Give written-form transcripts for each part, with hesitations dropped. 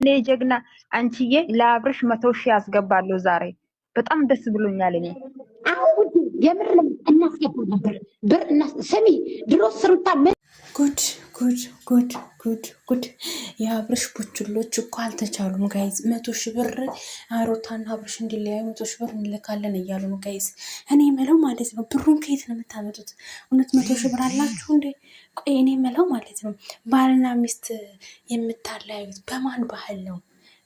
እኔ ጀግና አንቺዬ ለአብርሽ 100,000 ያስገባለሁ ዛሬ። በጣም ደስ ብሎኛል። እኔ አሁን የምር እናስገባው ነበር ብር ስሚ ድሮ ስሩታ ጉድ ጉድ ጉድ ጉድ ጉድ! የአብርሽ ቡችሎች እኮ አልተቻሉም ጋይዝ። 100,000 ብር ሩታና አብርሽ እንዲለያዩ 100,000 ብር እንልካለን እያሉ ነው ጋይዝ። እኔ የምለው ማለት ነው ብሩን ከየት ነው የምታመጡት? እውነት 100,000 ብር አላችሁ እንዴ? ቆይ እኔ የምለው ማለት ነው ባልና ሚስት የምታለያዩት በማን ባህል ነው?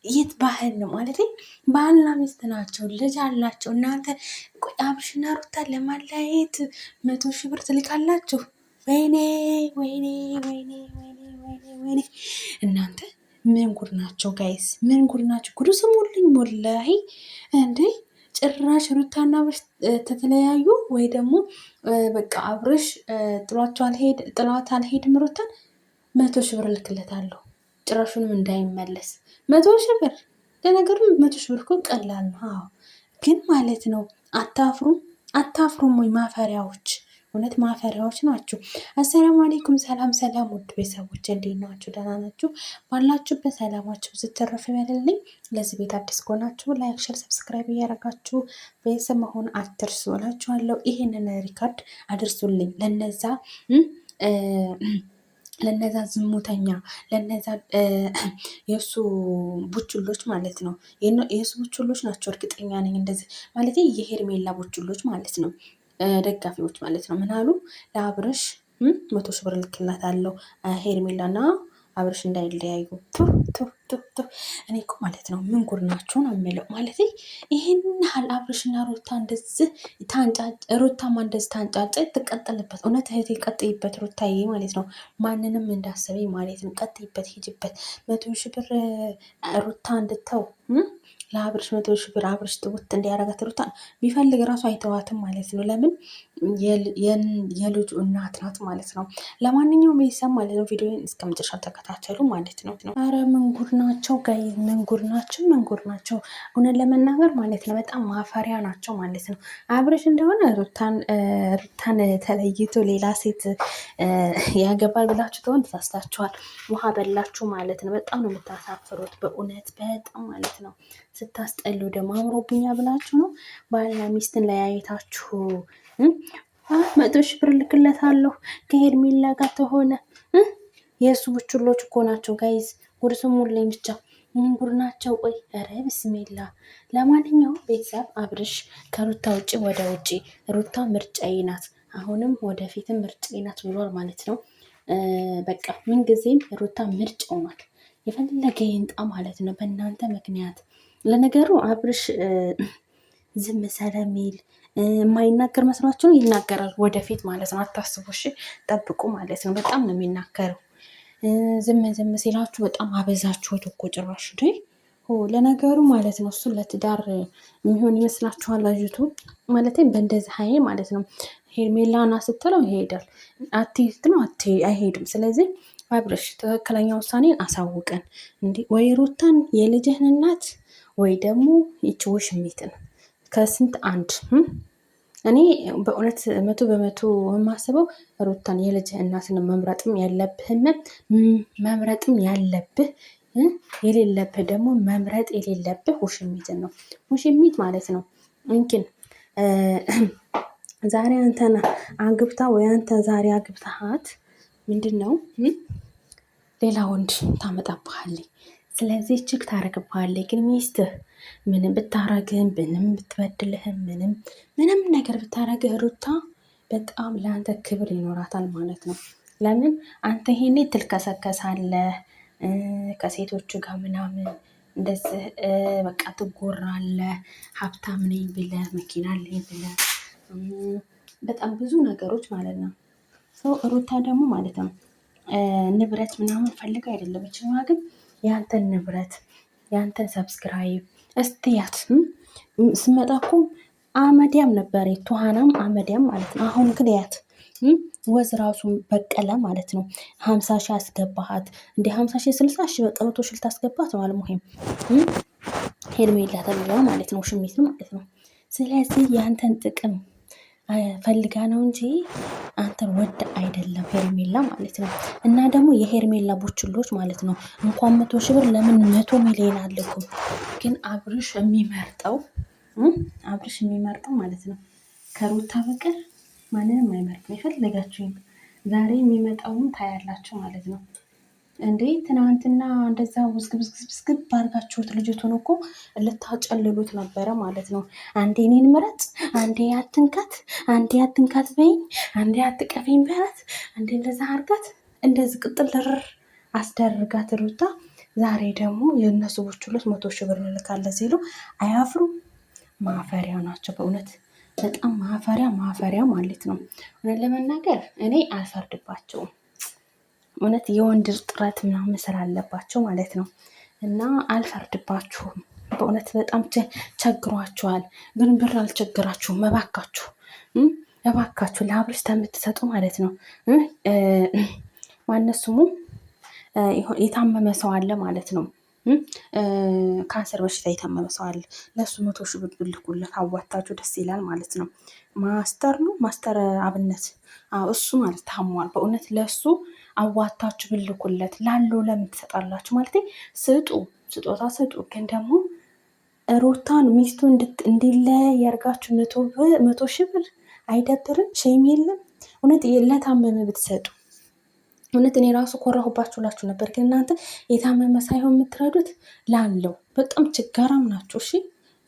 የት ባህል ነው ማለት? ባልና ሚስት ናቸው፣ ልጅ አላቸው። እናንተ ቆይ አብርሽና ሩታ ለማለያየት 100,000 ብር ትልካላችሁ? ወይኔ ወይኔ ወይኔ ወይኔ ወይኔ ወይኔ! እናንተ ምን ጉድ ናቸው ጋይስ? ምን ጉድ ናቸው? ጉዱ ስሙልኝ ወላሂ እንዴ! ጭራሽ ሩታና አብርሽ ተተለያዩ ወይ ደግሞ በቃ አብርሽ ጥሏት አልሄድም ሩታን 100,000 ብር ልክለታለሁ ጭራሹንም እንዳይመለስ 100,000 ብር። ለነገሩ 100,000 ብር እኮ ቀላል ነው። አዎ ግን ማለት ነው አታፍሩም? አታፍሩም ወይ ማፈሪያዎች? እውነት ማፈሪያዎች ናችሁ። አሰላሙ አለይኩም። ሰላም ሰላም፣ ውድ ቤተሰቦች እንዴት ናችሁ? ደህና ናችሁ? ባላችሁበት ሰላማችሁ ዝትረፍ ይበልልኝ። ለዚህ ቤት አዲስ ከሆናችሁ ላይክ፣ ሸር፣ ሰብስክራይብ እያደረጋችሁ ቤተሰብ መሆን አትርሱ እላችኋለሁ። ይህንን ሪካርድ አድርሱልኝ ለነዛ ዝሙተኛ ለነዛ የእሱ ቡችሎች ማለት ነው። የእሱ ቡችሎች ናቸው እርግጠኛ ነኝ። እንደዚህ ማለት የሄርሜላ ቡችሎች ማለት ነው፣ ደጋፊዎች ማለት ነው። ምን አሉ? ለአብርሽ 100,000 ብር ልክላታለሁ ሄርሜላና አብርሽ እንዳይለያዩ። እኔ እኮ ማለት ነው ምን ጉድ ናችሁ ነው የምለው። ማለት ይህን ያህል አብርሽና ሩታማ እንደዚህ ታንጫጫ ትቀጥልበት። እውነት እህቴ ቀጥይበት ሩታዬ ማለት ነው። ማንንም እንዳሰበኝ ማለት ነው። ቀጥይበት፣ ሂጅበት። 100,000 ብር ሩታ እንድተው ለአብርሽ 100,000 ብር አብርሽ ትውት እንዲያረጋት ሩታ ቢፈልግ ራሱ አይተዋትም ማለት ነው። ለምን? የልጁ እናት ናት ማለት ነው። ለማንኛውም ቤተሰብ ማለት ነው ቪዲዮን እስከ መጨረሻ ተከታተሉ ማለት ነው። አረ ምን ጉድ ናቸው ጋይ! ምን ጉድ ናቸው! ምን ጉድ ናቸው! እውነት ለመናገር ማለት ነው በጣም ማፈሪያ ናቸው ማለት ነው። አብርሽ እንደሆነ ሩታን ተለይቶ ሌላ ሴት ያገባል ብላችሁ ተሆን ተሳስታችኋል። ውሃ በላችሁ ማለት ነው። በጣም ነው የምታሳፍሩት በእውነት በጣም ማለት ነው። ስታስጠሉ ደግሞ አምሮብኛ ብላችሁ ነው ባልና ሚስትን ለያየታችሁ 100,000 ብር ልክለታለሁ ከሄርሜላ ጋር ተሆነ የእሱ ቡችሎች እኮ ናቸው ጋይዝ። ጉድ ስሙልኝ ብቻ ምን ጉድ ናቸው? ቆይ ኧረ ብስሚላ። ለማንኛውም ቤተሰብ አብርሽ ከሩታ ውጭ ወደ ውጭ ሩታ ምርጫዬ ናት፣ አሁንም ወደፊትም ምርጫዬ ናት ብሏል ማለት ነው። በቃ ምንጊዜም ሩታ ምርጫው ናት፣ የፈለገ ይንጣ ማለት ነው በእናንተ ምክንያት። ለነገሩ አብርሽ ዝም ስለሚል የማይናገር መስሏችሁ ነው? ይናገራል ወደፊት ማለት ነው። አታስቡ እሺ፣ ጠብቁ ማለት ነው። በጣም ነው የሚናገረው። ዝም ሲላችሁ በጣም አበዛችሁት እኮ ጭራሽ። ለነገሩ ማለት ነው እሱን ለትዳር የሚሆን ይመስላችኋል? ልጅቱ ማለት በእንደዚህ ሀይ ማለት ነው ሄርሜላና ስትለው ይሄዳል፣ አትሄድ ነው አይሄድም። ስለዚህ አብርሽ ትክክለኛ ውሳኔን አሳውቀን እንዲህ ወይ ሩታን የልጅህን እናት ወይ ደግሞ ይቺ ውሽሚትን ከስንት አንድ። እኔ በእውነት 100% የማስበው ሩታን የልጅህ እናትን መምረጥም ያለብህ የሌለብህ ደግሞ መምረጥ የሌለብህ ውሽሚትን ነው። ውሽሚት ማለት ነው እንኪን ዛሬ አንተን አግብታ ወይ አንተ ዛሬ አግብታሃት ምንድን ነው ሌላ ወንድ ታመጣብሃለች። ስለዚህ እችግ ታረግብሃለች። ግን ሚስትህ ምንም ብታረግህም ምንም ብትበድልህም ምንም ነገር ብታረግህ ሩታ በጣም ለአንተ ክብር ይኖራታል ማለት ነው። ለምን? አንተ ይሄኔ ትልከሰከሳለህ ከሴቶቹ ጋር ምናምን እንደዚህ በቃ ትጎራለህ። ሀብታም ነኝ ብለህ መኪና አለኝ ብለህ በጣም ብዙ ነገሮች ማለት ነው። ሩታ ደግሞ ማለት ነው ንብረት ምናምን ፈልገው አይደለም ይችላል። ግን ያንተን ንብረት ያንተን ሰብስክራይብ እስትያት ስመጣ እኮ አመዲያም ነበር ቱሃናም አመዲያም ማለት ነው። አሁን ግን ያት ወዝ ራሱ በቀለ ማለት ነው። 50,000 አስገባሃት እንደ 50,000 60,000 በቃ 100,000 ታስገባት ነው አልሙሂም ሄርሜላ ተብላ ማለት ነው ሽሚት ማለት ነው። ስለዚህ ያንተን ጥቅም ፈልጋ ነው እንጂ አንተን ወደ አይደለም ሄርሜላ ማለት ነው። እና ደግሞ የሄርሜላ ቡችሎች ማለት ነው እንኳን 100,000 ብር ለምን 100 ሚሊዮን አልኩም። ግን አብርሽ የሚመርጠው ማለት ነው ከሩታ በቀር ማንንም አይመርጥም። የፈለጋችሁኝ ዛሬ የሚመጣውን ታያላችሁ ማለት ነው። እንዴ ትናንትና እንደዛ ውዝግብዝግብ አድርጋችሁት ልጅቱን እኮ ልታጨልሉት ነበረ ማለት ነው። አንዴ እኔን ምረጥ፣ አንዴ አትንካት በይኝ፣ አንዴ አትቀፊኝ በላት፣ አንዴ እንደዛ አርጋት፣ እንደዚህ ቅጥል ድርር አስደርጋት ሩታ። ዛሬ ደግሞ የእነሱ ቡችሎች 100,000 ብር እንልካለን ሲሉ አያፍሩም? ማፈሪያ ናቸው በእውነት በጣም ማፈሪያ ማለት ነው። እውነት ለመናገር እኔ አልፈርድባቸውም። እውነት የወንድ ጥረት ምናምን ስላለባቸው ማለት ነው። እና አልፈርድባችሁም። በእውነት በጣም ቸግሯችኋል። ግን ብር አልቸግራችሁም። እባካችሁ ለአብርሽ የምትሰጡ ማለት ነው። ማነው ስሙ የታመመ ሰው አለ ማለት ነው። ካንሰር በሽታ የታመመ ሰው አለ። ለእሱ 100,000 ብር ብልኩለት አዋታችሁ ደስ ይላል ማለት ነው። ማስተር አብነት እሱ ማለት ታሟል። በእውነት ለእሱ አዋታችሁ ብልኩለት ላለው ለምን ትሰጣላችሁ? ማለት ስጦታ ስጡ። ግን ደግሞ ሩታን ሚስቱ እንዲለያይ ያርጋችሁ 100,000 ብር አይደብርም? ሼም የለም? እውነት ለታመመ ብትሰጡ እውነት እኔ ራሱ ኮራሁባችሁ ላችሁ ነበር። ግን እናንተ የታመመ ሳይሆን የምትረዱት ላለው በጣም ችጋራም ናቸው። እሺ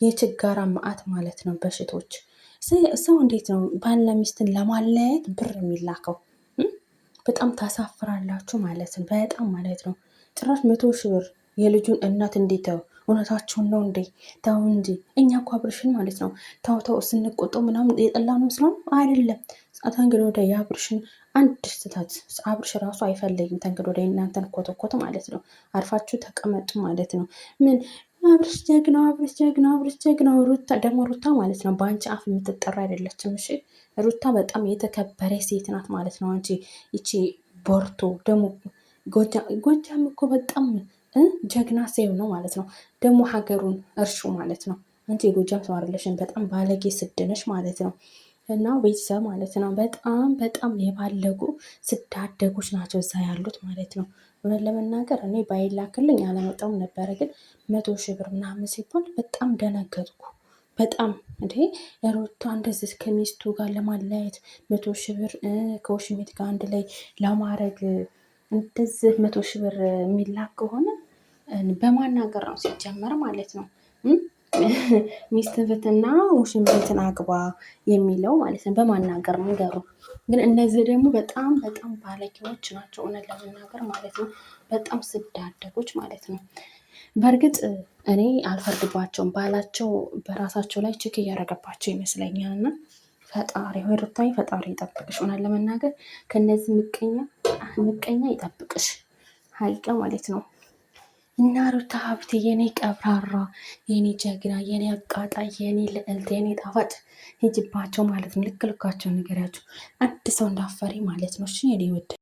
የችጋራም መዓት ማለት ነው። በሽቶች ሰው እንዴት ነው ባልና ሚስትን ለማለያየት ብር የሚላከው? በጣም ታሳፍራላችሁ ማለት ነው። በጣም ማለት ነው። ጭራሽ 100,000 ብር የልጁን እናት እንዴት እውነታችሁን ነው እንዴ? ተው እንጂ እኛ እኮ አብርሽን ማለት ነው ተው ስንቆጠው ምናምን የጠላ ነው ስለሆነ አይደለም። ተንግዶ ወደ የአብርሽን አንድ ስህተት አብርሽ ራሱ አይፈልግም። ተንግዶ ወደ እናንተን ኮተኮት ማለት ነው። አርፋችሁ ተቀመጡ ማለት ነው። ምን አብርሽ ጀግና ሩታ ደግሞ ሩታ ማለት ነው በአንቺ አፍ የምትጠራ አይደለችም። እሺ ሩታ በጣም የተከበረ ሴት ናት ማለት ነው። አንቺ ይቺ ቦርቶ ደግሞ ጎጃም እኮ በጣም ጀግና ሴው ነው ማለት ነው። ደግሞ ሀገሩን እርሹ ማለት ነው። አንቺ የጎጃም ሰው አይደለሽም። በጣም ባለጌ ስድነሽ ማለት ነው። እና ቤተሰብ ማለት ነው በጣም የባለጉ ስዳደጎች ናቸው እዛ ያሉት ማለት ነው። እውነት ለመናገር እኔ ባይላክልኝ አላመጣውም ነበረ። ግን 100,000 ብር ምናምን ሲባል በጣም ደነገጥኩ። በጣም እንዴ ሩታ እንደዚህ ከሚስቱ ጋር ለማለያየት 100,000 ብር ከወሽሚት ጋር አንድ ላይ ለማድረግ እንደዚህ 100,000 ብር የሚላክ ከሆነ በማናገር ነው ሲጀመር ማለት ነው። ሚስትህትና ውሽሚትን አግባ የሚለው ማለት ነው በማናገር ነገሩ። ግን እነዚህ ደግሞ በጣም ባለጌዎች ናቸው እውነት ለመናገር ማለት ነው። በጣም ስዳደጎች ማለት ነው። በእርግጥ እኔ አልፈርድባቸውም። ባላቸው በራሳቸው ላይ ችክ እያደረገባቸው ይመስለኛል። እና ፈጣሪ ሆይ ሩታዬ ፈጣሪ ይጠብቅሽ። እውነት ለመናገር ከነዚህ ምቀኛ ይጠብቅሽ ሀቂቃ ማለት ነው። እና ሩታ ሀብቴ የኔ ቀብራራ፣ የኔ ጀግና፣ የኔ አቃጣይ፣ የኔ ልዕልት፣ የኔ ጣፋጭ ሂጅባቸው ማለት ነው። ልክ ልካቸው ንገሪያቸው። አንድ ሰው እንዳፈሪ ማለት ነው። እሺ የኔ ወደ